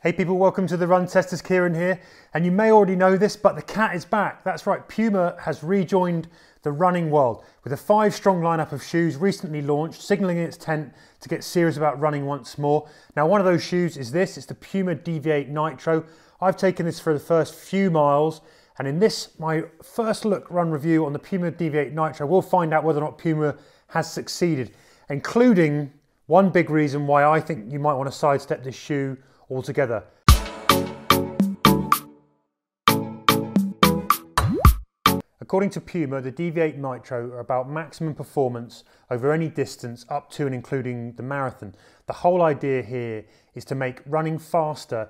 Hey people, welcome to the Run Testers. Kieran here, and you may already know this, but the cat is back. That's right, Puma has rejoined the running world with a 5-strong lineup of shoes recently launched, signalling its intent to get serious about running once more. Now, one of those shoes is this. It's the Puma Deviate Nitro. I've taken this for the first few miles, and in this, my first look run review on the Puma Deviate Nitro, we'll find out whether or not Puma has succeeded, including one big reason why I think you might want to sidestep this shoe altogether. According to Puma, the Deviate Nitro are about maximum performance over any distance up to and including the marathon. The whole idea here is to make running faster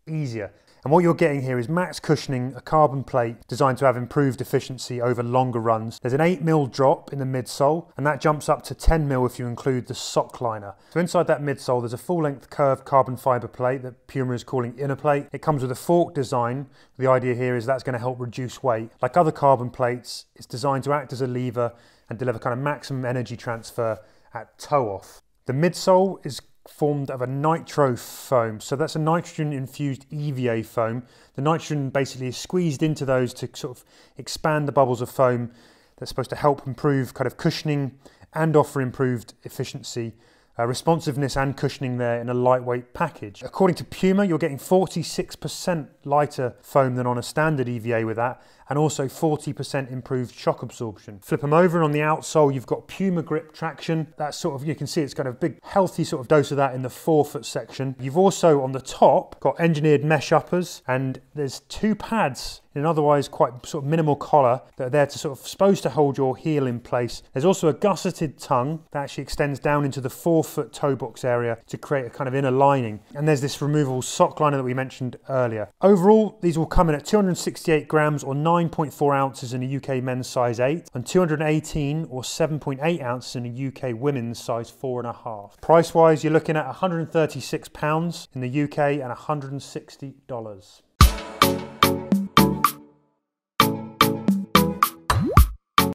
easier. And what you're getting here is max cushioning, a carbon plate designed to have improved efficiency over longer runs. There's an 8mm drop in the midsole, and that jumps up to 10mm if you include the sockliner. So inside that midsole, there's a full-length curved carbon fibre plate that Puma is calling inner plate. It comes with a fork design. The idea here is that's going to help reduce weight. Like other carbon plates, it's designed to act as a lever and deliver kind of maximum energy transfer at toe off. The midsole is formed of a nitro foam, so that's a nitrogen-infused EVA foam. The nitrogen basically is squeezed into those to sort of expand the bubbles of foam that's supposed to help improve kind of cushioning and offer improved efficiency, responsiveness and cushioning there in a lightweight package. According to Puma, you're getting 46% lighter foam than on a standard EVA with that, and also 40% improved shock absorption. Flip them over, and on the outsole you've got Puma grip traction. That's sort of, you can see it's got a big healthy sort of dose of that in the forefoot section. You've also on the top got engineered mesh uppers, and there's 2 pads in an otherwise quite sort of minimal collar that are there to sort of supposed to hold your heel in place. There's also a gusseted tongue that actually extends down into the forefoot toe box area to create a kind of inner lining. And there's this removable sock liner that we mentioned earlier. Overall, these will come in at 268 grams or 9.4 ounces in a UK men's size 8 and 218 or 7.8 ounces in a UK women's size 4.5. Price wise, you're looking at £136 in the UK and $160.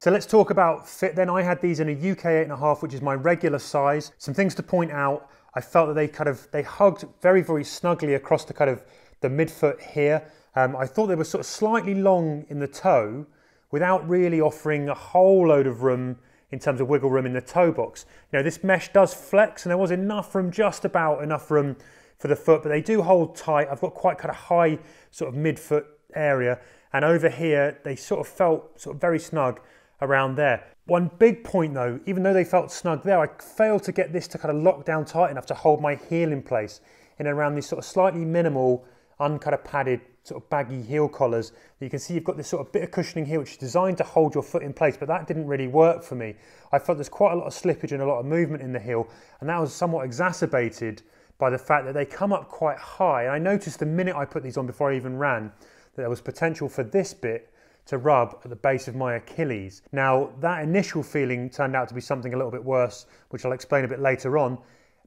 So let's talk about fit then. I had these in a UK 8.5, which is my regular size. Some things to point out. I felt that they hugged very, very snugly across the kind of the midfoot here. I thought they were sort of slightly long in the toe without really offering a whole load of room in terms of wiggle room in the toe box. You know, this mesh does flex, and there was enough room, just about enough room for the foot, but they do hold tight. I've got quite kind of high sort of midfoot area, and over here they sort of felt sort of very snug around there. One big point though, even though they felt snug there, I failed to get this to kind of lock down tight enough to hold my heel in place in and around these sort of slightly minimal, uncut of padded sort of baggy heel collars. You can see you've got this sort of bit of cushioning here which is designed to hold your foot in place, but that didn't really work for me. I felt there's quite a lot of slippage and a lot of movement in the heel, and that was somewhat exacerbated by the fact that they come up quite high. And I noticed the minute I put these on before I even ran that there was potential for this bit to rub at the base of my Achilles. Now, that initial feeling turned out to be something a little bit worse, which I'll explain a bit later on,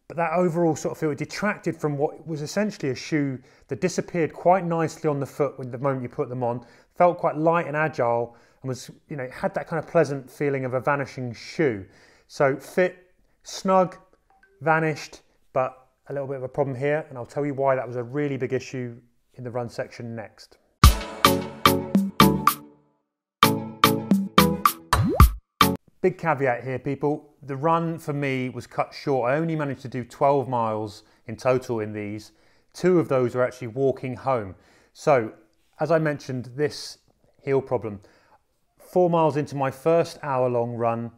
but that overall sort of feel detracted from what was essentially a shoe that disappeared quite nicely on the foot when the moment you put them on, felt quite light and agile, and was, you know, had that kind of pleasant feeling of a vanishing shoe. So fit, snug, vanished, but a little bit of a problem here, and I'll tell you why that was a really big issue in the run section next. Big caveat here, people. The run for me was cut short. I only managed to do 12 miles in total in these. 2 of those were actually walking home. So, as I mentioned, this heel problem. 4 miles into my first hour-long run,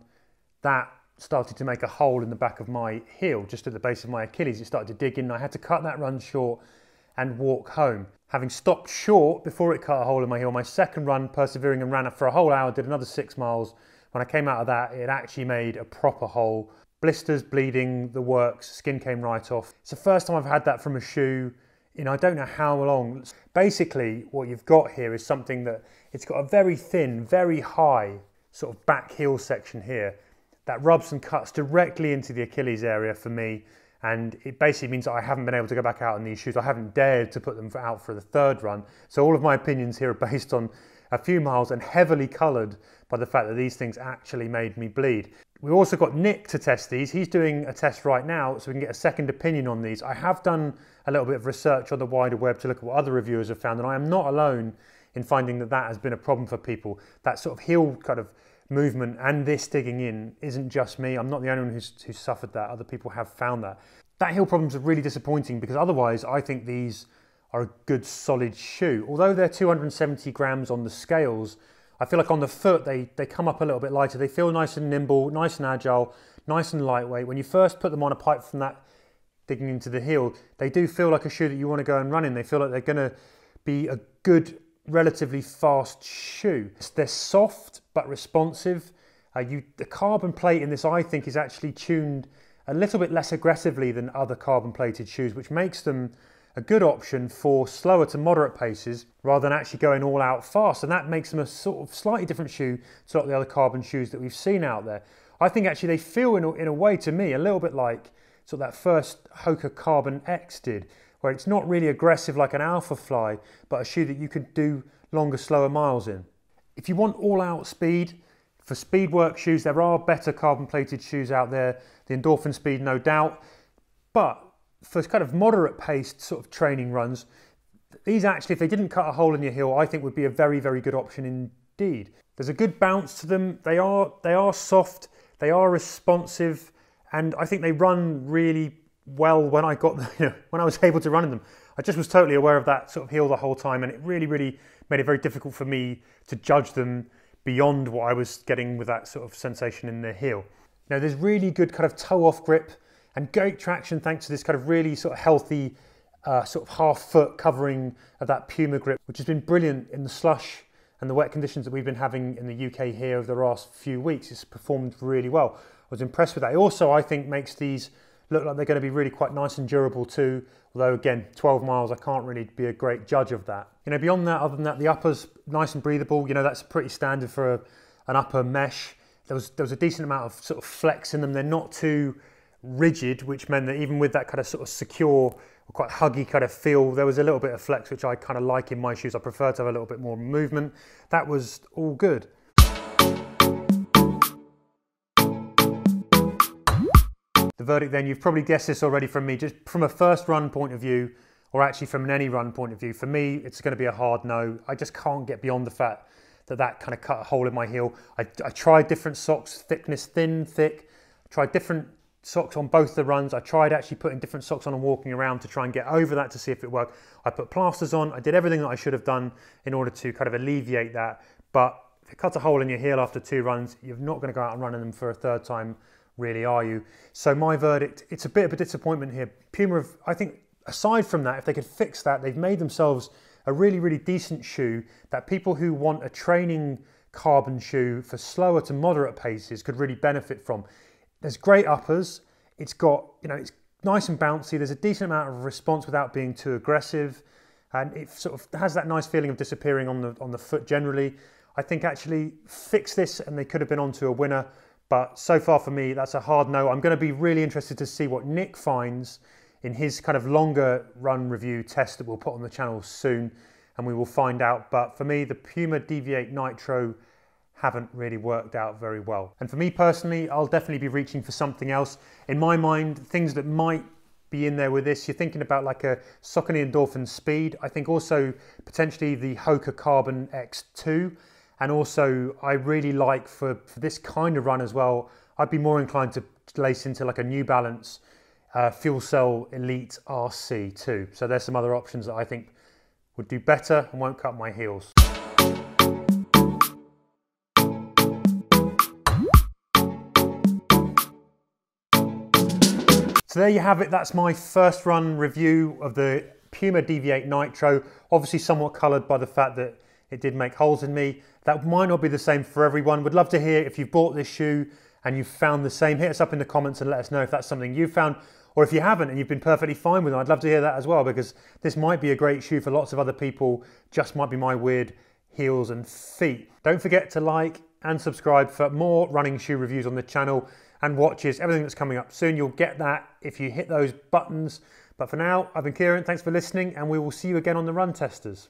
that started to make a hole in the back of my heel, just at the base of my Achilles. It started to dig in, and I had to cut that run short and walk home. Having stopped short before it cut a hole in my heel, my second run, persevering and ran for a whole hour, did another 6 miles. When I came out of that, it actually made a proper hole. Blisters, bleeding, the works, skin came right off. It's the first time I've had that from a shoe in I don't know how long. Basically, what you've got here is something that it's got a very thin, very high sort of back heel section here that rubs and cuts directly into the Achilles area for me. And it basically means that I haven't been able to go back out in these shoes. I haven't dared to put them out for the third run. So all of my opinions here are based on a few miles and heavily coloured by the fact that these things actually made me bleed. We also got Nick to test these. He's doing a test right now so we can get a second opinion on these. I have done a little bit of research on the wider web to look at what other reviewers have found, and I am not alone in finding that that has been a problem for people. That sort of heel kind of movement and this digging in isn't just me. I'm not the only one who's suffered that. Other people have found that. That heel problems are really disappointing because otherwise I think these are a good solid shoe. Although they're 270 grams on the scales, I feel like on the foot they come up a little bit lighter. They feel nice and nimble, nice and agile, nice and lightweight. When you first put them on, apart from that digging into the heel, they do feel like a shoe that you want to go and run in. They feel like they're going to be a good, relatively fast shoe. They're soft but responsive. The carbon plate in this, I think, is actually tuned a little bit less aggressively than other carbon plated shoes, which makes them a good option for slower to moderate paces rather than actually going all out fast. And that makes them a sort of slightly different shoe to a lot of the other carbon shoes that we've seen out there. I think actually they feel in a way to me a little bit like sort of that first Hoka Carbon X did, where it's not really aggressive like an Alpha Fly, but a shoe that you could do longer, slower miles in. If you want all out speed, for speed work shoes, there are better carbon plated shoes out there. The Endorphin Speed, no doubt, but for kind of moderate paced sort of training runs, these actually, if they didn't cut a hole in your heel, I think would be a very, very good option indeed. There's a good bounce to them. They are soft, they are responsive, and I think they run really well when I got them, when I was able to run in them. I just was totally aware of that sort of heel the whole time, and it really, really made it very difficult for me to judge them beyond what I was getting with that sort of sensation in the heel. Now there's really good kind of toe-off grip and great traction thanks to this kind of really sort of healthy sort of half foot covering of that Puma grip, which has been brilliant in the slush and the wet conditions that we've been having in the UK here over the last few weeks. It's performed really well. I was impressed with that. It also, I think, makes these look like they're going to be really quite nice and durable too, although again, 12 miles, I can't really be a great judge of that. Beyond that, other than that, the upper's nice and breathable. That's pretty standard for an upper mesh. There was a decent amount of sort of flex in them. They're not too rigid, which meant that even with that kind of sort of secure or quite huggy kind of feel, there was a little bit of flex, which I kind of like in my shoes. I prefer to have a little bit more movement. That was all good. The verdict then, you've probably guessed this already from me, just from a first run point of view, or actually from an any run point of view, for me, it's going to be a hard no. I just can't get beyond the fact that kind of cut a hole in my heel. I tried different socks, thickness, thin, thick. I tried different socks on both the runs. I tried actually putting different socks on and walking around to try and get over that to see if it worked. I put plasters on. I did everything that I should have done in order to kind of alleviate that. But if it cuts a hole in your heel after 2 runs, you're not going to go out and run in them for a third time, really, are you? So my verdict, it's a bit of a disappointment here. Puma have, I think, aside from that, if they could fix that, they've made themselves a really, really decent shoe that people who want a training carbon shoe for slower to moderate paces could really benefit from. There's great uppers. It's got, it's nice and bouncy. There's a decent amount of response without being too aggressive. And it sort of has that nice feeling of disappearing on the foot generally. I think actually fix this and they could have been onto a winner. But so far for me, that's a hard no. I'm going to be really interested to see what Nick finds in his kind of longer run review test that we'll put on the channel soon, and we will find out. But for me, the Puma Deviate Nitro haven't really worked out very well. And for me personally, I'll definitely be reaching for something else. In my mind, things that might be in there with this, you're thinking about like a Saucony Endorphin Speed. I think also potentially the Hoka Carbon X2. And also I really like for this kind of run as well, I'd be more inclined to lace into like a New Balance Fuel Cell Elite RC too. So there's some other options that I think would do better and won't cut my heels. So there you have it. That's my first run review of the Puma Deviate Nitro. Obviously somewhat coloured by the fact that it did make holes in me. That might not be the same for everyone. Would love to hear if you've bought this shoe and you've found the same. Hit us up in the comments and let us know if that's something you've found, or if you haven't and you've been perfectly fine with them. I'd love to hear that as well, because this might be a great shoe for lots of other people, just might be my weird heels and feet. Don't forget to like and subscribe for more running shoe reviews on the channel and watches, everything that's coming up soon. You'll get that if you hit those buttons. But for now, I've been Kieran, thanks for listening, and we will see you again on the Run Testers.